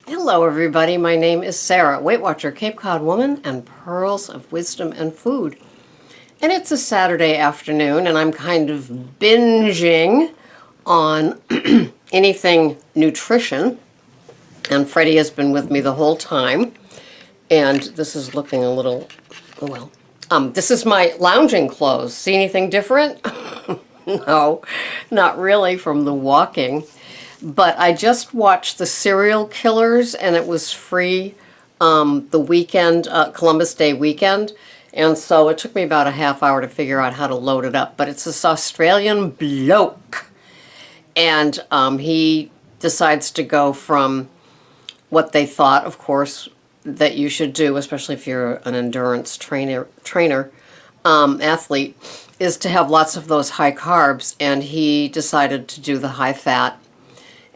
Hello everybody, my name is Sarah, Weight Watcher, Cape Cod woman, and Pearls of Wisdom and Food. And it's a Saturday afternoon and I'm kind of binging on anything nutrition. And Freddie has been with me the whole time. And this is looking a little, this is my lounging clothes. See anything different? No, not really from the walking. But I just watched The Serial Killers, and it was free the weekend, Columbus Day weekend. And so it took me about a half hour to figure out how to load it up. But it's this Australian bloke. And he decides to go from what they thought, of course, that you should do, especially if you're an endurance trainer, athlete, is to have lots of those high carbs. And he decided to do the high fat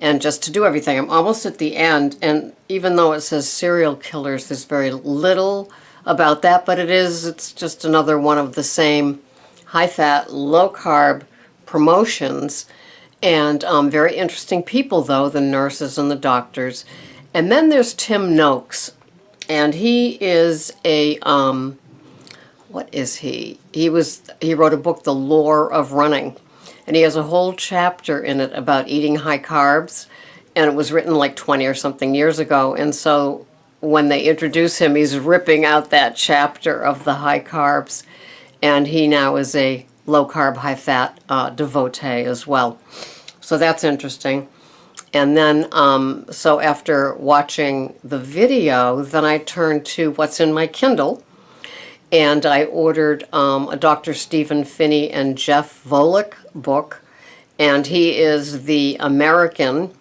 and just to do everything. I'm almost at the end, and even though it says serial killers, there's very little about that, but it's just another one of the same high-fat, low-carb promotions, and very interesting people, though, the nurses and the doctors. And then there's Tim Noakes, and he is a, what is he? He wrote a book, The Lore of Running. And he has a whole chapter in it about eating high carbs. And it was written like 20 or something years ago. And so when they introduce him, he's ripping out that chapter of the high carbs. And he now is a low-carb, high-fat devotee as well. So that's interesting. And then, so after watching the video, then I turned to what's in my Kindle. And I ordered a Dr. Stephen Phinney and Jeff Volek book. And he is the American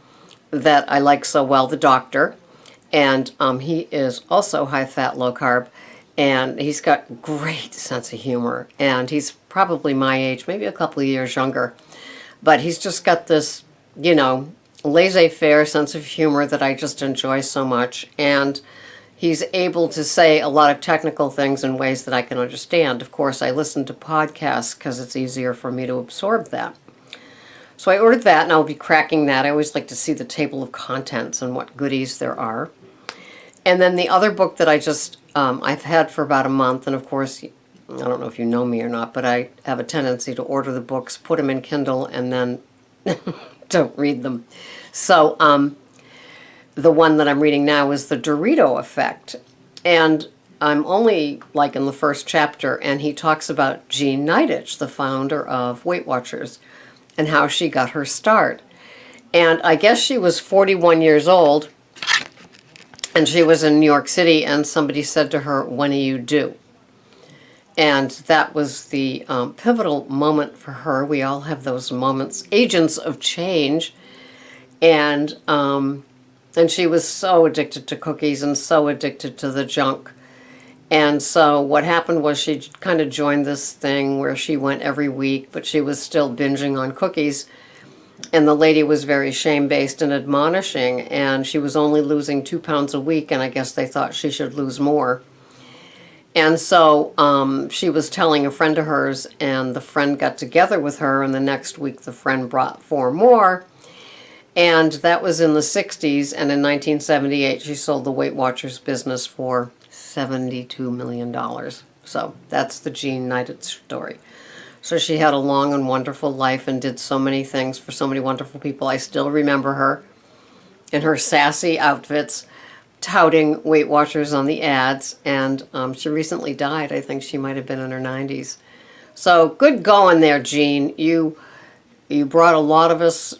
that I like so well, the doctor. And he is also high-fat, low-carb. And he's got great sense of humor. And he's probably my age, maybe a couple of years younger. But he's just got this, laissez-faire sense of humor that I just enjoy so much. And he's able to say a lot of technical things in ways that I can understand. Of course, I listen to podcasts because it's easier for me to absorb that. So I ordered that, and I'll be cracking that. I always like to see the table of contents and what goodies there are. And then the other book that I just, I've had for about a month, and of course, I don't know if you know me or not, but I have a tendency to order the books, put them in Kindle, and then don't read them. So, the one that I'm reading now is The Dorito Effect. And I'm only like in the first chapter, and he talks about Jean Nidetch, the founder of Weight Watchers, and how she got her start. And I guess she was 41 years old, and she was in New York City, and somebody said to her, "When are you due?" And that was the pivotal moment for her. We all have those moments, agents of change. And she was so addicted to cookies and so addicted to the junk. And so what happened was she kind of joined this thing where she went every week, but she was still binging on cookies. And the lady was very shame-based and admonishing, and she was only losing 2 pounds a week, and I guess they thought she should lose more. And so she was telling a friend of hers, and the friend got together with her, and the next week the friend brought 4 more. And that was in the 60s, and in 1978 she sold the Weight Watchers business for $72 million. So that's the Jean Nidetch story. So she had a long and wonderful life and did so many things for so many wonderful people. I still remember her in her sassy outfits, touting Weight Watchers on the ads, and she recently died. I think she might have been in her 90s. So good going there, Jean. You brought a lot of us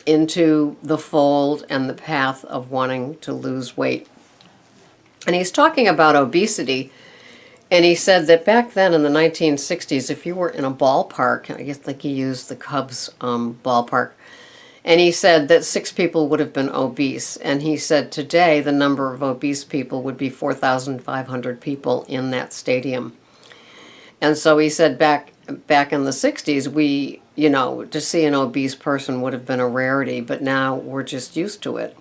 into the fold and the path of wanting to lose weight. And he's talking about obesity, and he said that back then in the 1960s, if you were in a ballpark, I guess like he used the Cubs ballpark, and he said that 6 people would have been obese. And he said today the number of obese people would be 4,500 people in that stadium. And so he said back in the 60s, we, to see an obese person would have been a rarity, but now we're just used to it.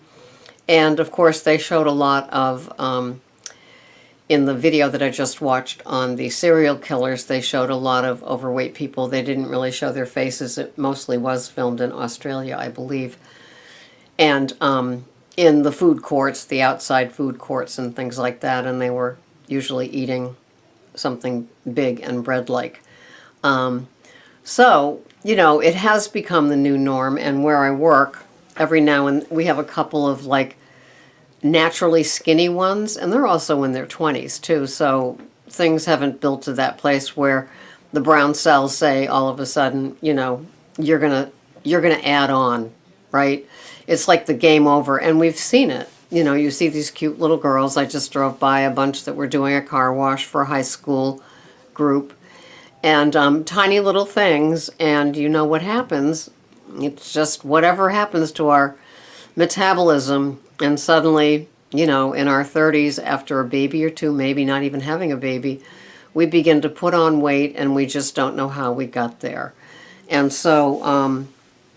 And of course, they showed a lot of, in the video that I just watched on the serial killers, they showed a lot of overweight people. They didn't really show their faces. It mostly was filmed in Australia, I believe. And in the food courts, the outside food courts and things like that, and they were usually eating something big and bread-like. So, it has become the new norm, and where I work, every now and we have a couple of like naturally skinny ones, and they're also in their 20s too, so things haven't built to that place where the brown cells say all of a sudden, you're gonna add on, right? It's like the game over, and we've seen it. You see these cute little girls. I just drove by a bunch that were doing a car wash for a high school group, and tiny little things, and you know what happens. It's just whatever happens to our metabolism, and suddenly, in our 30s, after a baby or two, maybe not even having a baby, we begin to put on weight, and we just don't know how we got there. And so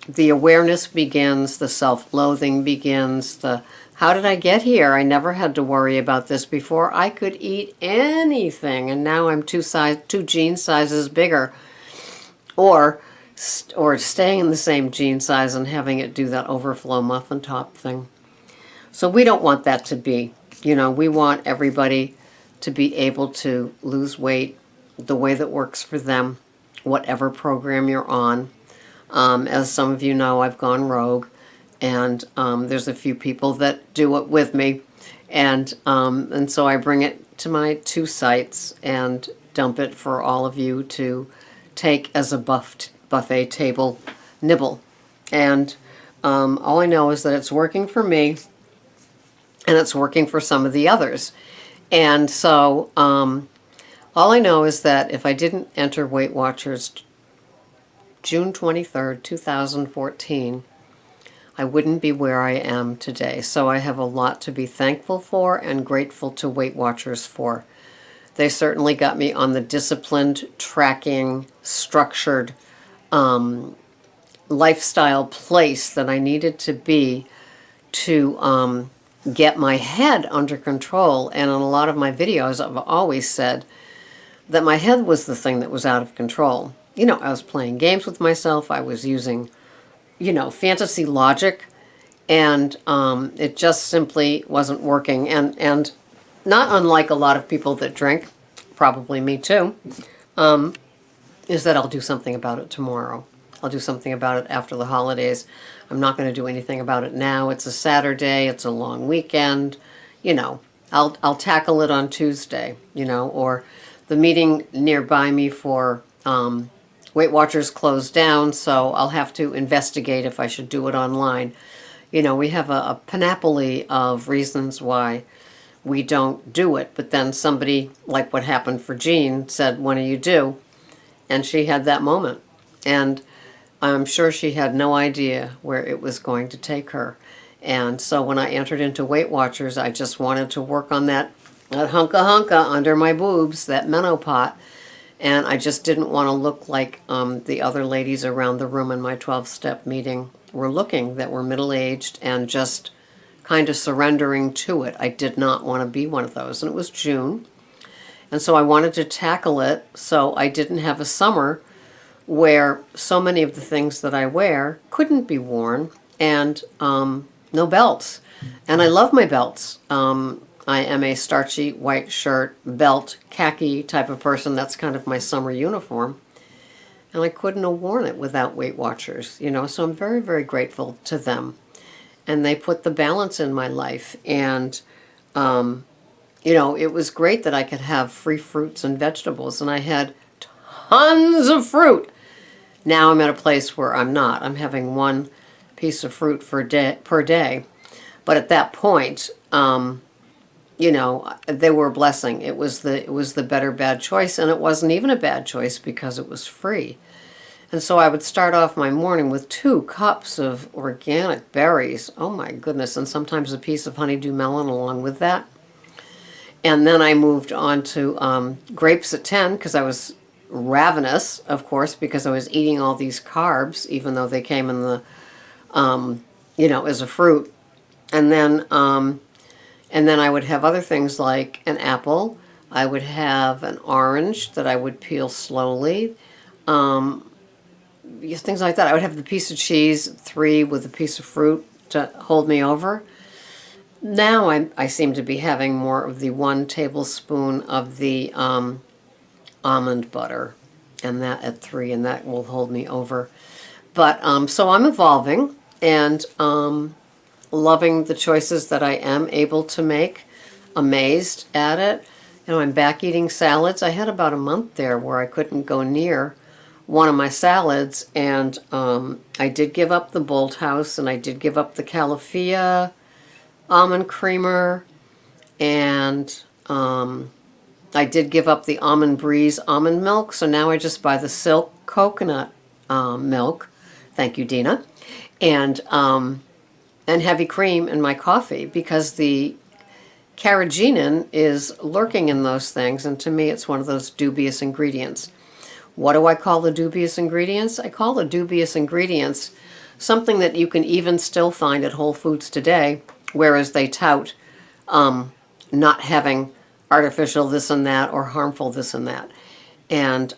the awareness begins, the self-loathing begins, the how did I get here? I never had to worry about this before. I could eat anything, and now I'm two jean sizes bigger. Or staying in the same jean size and having it do that overflow muffin top thing. So we don't want that to be. We want everybody to be able to lose weight the way that works for them, whatever program you're on. As some of you know, I've gone rogue, and there's a few people that do it with me, and so I bring it to my 2 sites and dump it for all of you to take as a buffet table nibble. And all I know is that it's working for me, and it's working for some of the others. And so all I know is that if I didn't enter Weight Watchers June 23rd, 2014, I wouldn't be where I am today. So I have a lot to be thankful for and grateful to Weight Watchers for. They certainly got me on the disciplined, tracking, structured lifestyle place that I needed to be to get my head under control. And in a lot of my videos, I've always said that my head was the thing that was out of control. I was playing games with myself. I was using, fantasy logic, and it just simply wasn't working. And not unlike a lot of people that drink, probably me too, is that I'll do something about it tomorrow. I'll do something about it after the holidays. I'm not going to do anything about it now. It's a Saturday. It's a long weekend. I'll tackle it on Tuesday, or the meeting nearby me for Weight Watchers closed down, so I'll have to investigate if I should do it online. We have a panoply of reasons why we don't do it, but then somebody, like what happened for Jean, said, when do you do? And she had that moment. And I'm sure she had no idea where it was going to take her. And so when I entered into Weight Watchers, I just wanted to work on that hunka under my boobs, that menopot. And I just didn't want to look like the other ladies around the room in my 12-step meeting were looking, that were middle-aged and just kind of surrendering to it. I did not want to be one of those. And it was June. And so I wanted to tackle it so I didn't have a summer where so many of the things that I wear couldn't be worn, and no belts. And I love my belts. I am a starchy white shirt, belt, khaki type of person. That's kind of my summer uniform. And I couldn't have worn it without Weight Watchers, so I'm very, very grateful to them. And they put the balance in my life. And, it was great that I could have free fruits and vegetables. And I had tons of fruit. Now I'm at a place where I'm not. I'm having 1 piece of fruit per day. But at that point, they were a blessing. It was the better bad choice, and it wasn't even a bad choice because it was free. And so I would start off my morning with 2 cups of organic berries. Oh my goodness, and sometimes a piece of honeydew melon along with that. And then I moved on to grapes at 10 because I was ravenous, of course, because I was eating all these carbs, even though they came in the, as a fruit. And then I would have other things like an apple. I would have an orange that I would peel slowly. Things like that. I would have the piece of cheese, 3 with a piece of fruit to hold me over. Now I seem to be having more of the 1 tablespoon of the almond butter, and that at 3, and that will hold me over. But so I'm evolving and loving the choices that I am able to make, amazed at it. I'm back eating salads. I had about a month there where I couldn't go near one of my salads, and I did give up the Bolthouse, and I did give up the Califia almond creamer, and I did give up the Almond Breeze almond milk, so now I just buy the Silk coconut milk. Thank you, Dina. And heavy cream in my coffee, because the carrageenan is lurking in those things, and to me it's one of those dubious ingredients. What do I call the dubious ingredients? I call the dubious ingredients something that you can even still find at Whole Foods today, whereas they tout not having artificial this and that or harmful this and that. And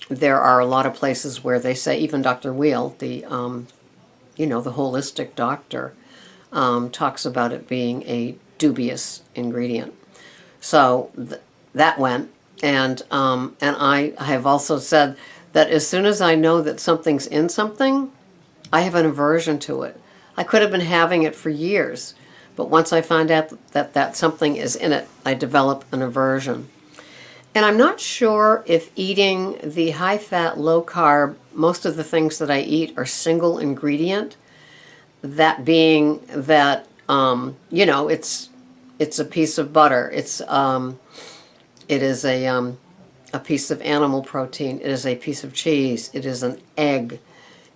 there are a lot of places where they say, even Dr. Wheel, the the holistic doctor, talks about it being a dubious ingredient. So that went, and I have also said that as soon as I know that something's in something, I have an aversion to it. I could have been having it for years, but once I find out that something is in it, I develop an aversion. And I'm not sure if eating the high-fat, low-carb, most of the things that I eat are single ingredient. That being that, it's a piece of butter. It is a piece of animal protein. It is a piece of cheese. It is an egg.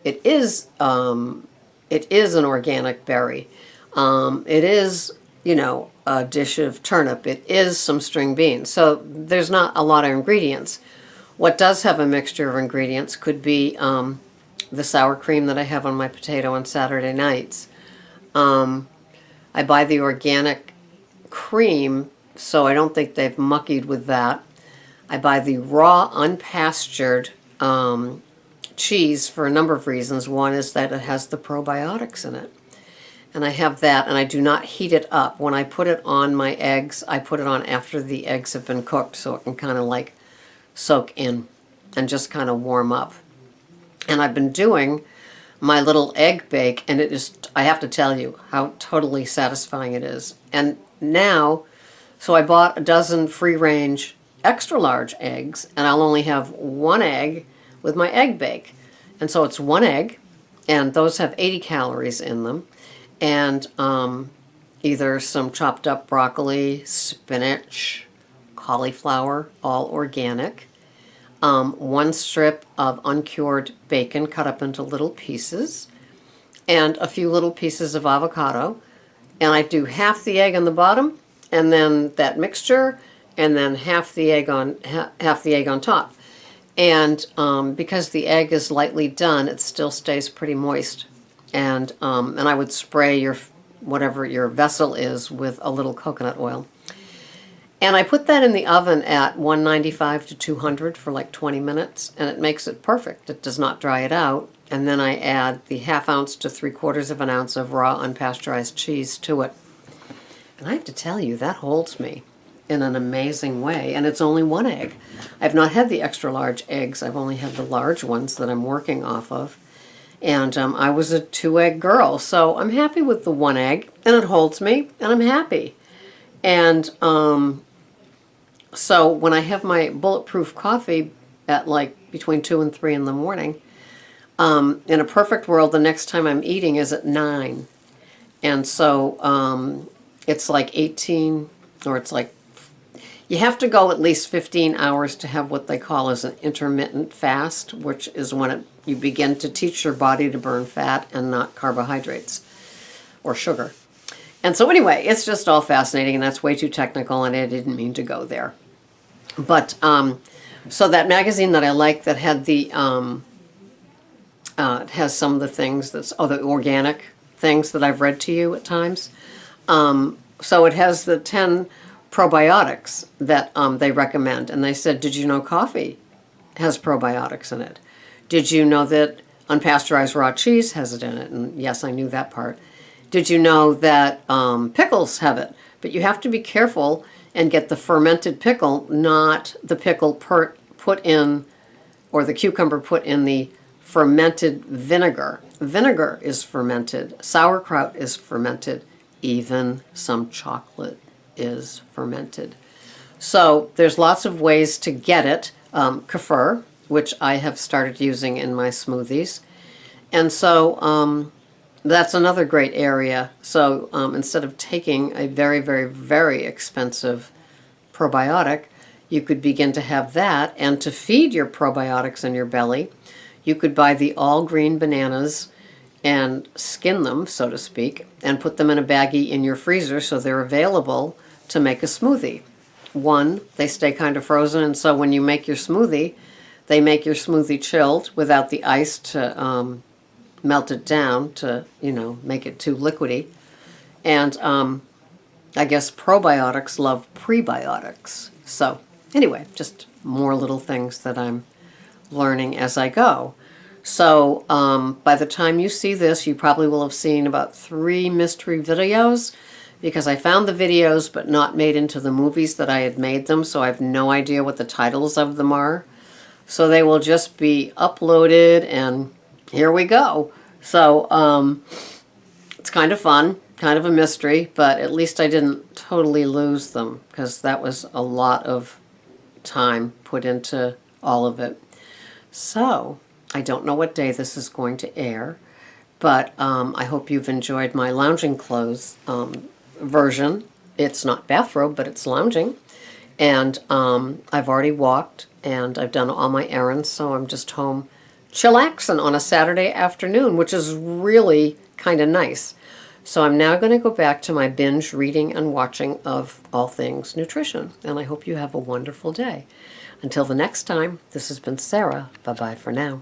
It is an organic berry. It is, a dish of turnip. It is some string beans. So there's not a lot of ingredients. What does have a mixture of ingredients could be the sour cream that I have on my potato on Saturday nights. I buy the organic cream, so I don't think they've muckied with that. I buy the raw, unpastured cheese for a number of reasons. One is that it has the probiotics in it. And I have that, and I do not heat it up. When I put it on my eggs, I put it on after the eggs have been cooked, so it can kind of like soak in and just kind of warm up. And I've been doing my little egg bake, and it is, I have to tell you how totally satisfying it is. And now, so I bought a dozen free-range extra large eggs, and I'll only have 1 egg with my egg bake. And so it's 1 egg, and those have 80 calories in them. And either some chopped up broccoli, spinach, cauliflower, all organic. 1 strip of uncured bacon cut up into little pieces, and a few little pieces of avocado. And I do half the egg on the bottom, and then that mixture, and then half the egg on top. And because the egg is lightly done, it still stays pretty moist. And I would spray whatever your vessel is with a little coconut oil. And I put that in the oven at 195 to 200 for like 20 minutes, and it makes it perfect. It does not dry it out. And then I add the 1/2 ounce to 3/4 of an ounce of raw unpasteurized cheese to it. And I have to tell you, that holds me in an amazing way. And it's only 1 egg. I've not had the extra large eggs. I've only had the large ones that I'm working off of. And I was a 2-egg girl, so I'm happy with the 1 egg, and it holds me, and I'm happy. And so when I have my bulletproof coffee at like between 2 and 3 in the morning, in a perfect world, the next time I'm eating is at 9. And so it's like 18, or it's like, you have to go at least 15 hours to have what they call as an intermittent fast, which is when you begin to teach your body to burn fat and not carbohydrates or sugar. And so anyway, it's just all fascinating, and that's way too technical, and I didn't mean to go there. But so that magazine that I like that had the, it has some of the things the organic things that I've read to you at times. So it has the 10 probiotics that they recommend. And they said, did you know coffee has probiotics in it? Did you know that unpasteurized raw cheese has it in it? And yes, I knew that part. Did you know that pickles have it? But you have to be careful and get the fermented pickle, not the pickle put in, or the cucumber put in the fermented vinegar. Vinegar is fermented. Sauerkraut is fermented. Even some chocolate is fermented. So there's lots of ways to get it. Kefir, which I have started using in my smoothies. And so that's another great area. So instead of taking a very, very, very expensive probiotic, you could begin to have that. And to feed your probiotics in your belly, you could buy the all green bananas and skin them, so to speak, and put them in a baggie in your freezer so they're available to make a smoothie. One, they stay kind of frozen, and so when you make your smoothie, they make your smoothie chilled without the ice to melt it down to, make it too liquidy. And I guess probiotics love prebiotics. So anyway, just more little things that I'm learning as I go. So by the time you see this, you probably will have seen about 3 mystery videos, because I found the videos but not made into the movies that I had made them, so I have no idea what the titles of them are. So they will just be uploaded, and here we go. So it's kind of fun, kind of a mystery, but at least I didn't totally lose them, because that was a lot of time put into all of it. So I don't know what day this is going to air, but I hope you've enjoyed my lounging clothes version. It's not bathrobe, but it's lounging. And I've already walked, and I've done all my errands, so I'm just home chillaxing on a Saturday afternoon, which is really kind of nice. So I'm now going to go back to my binge reading and watching of all things nutrition, and I hope you have a wonderful day. Until the next time, this has been Sarah. Bye-bye for now.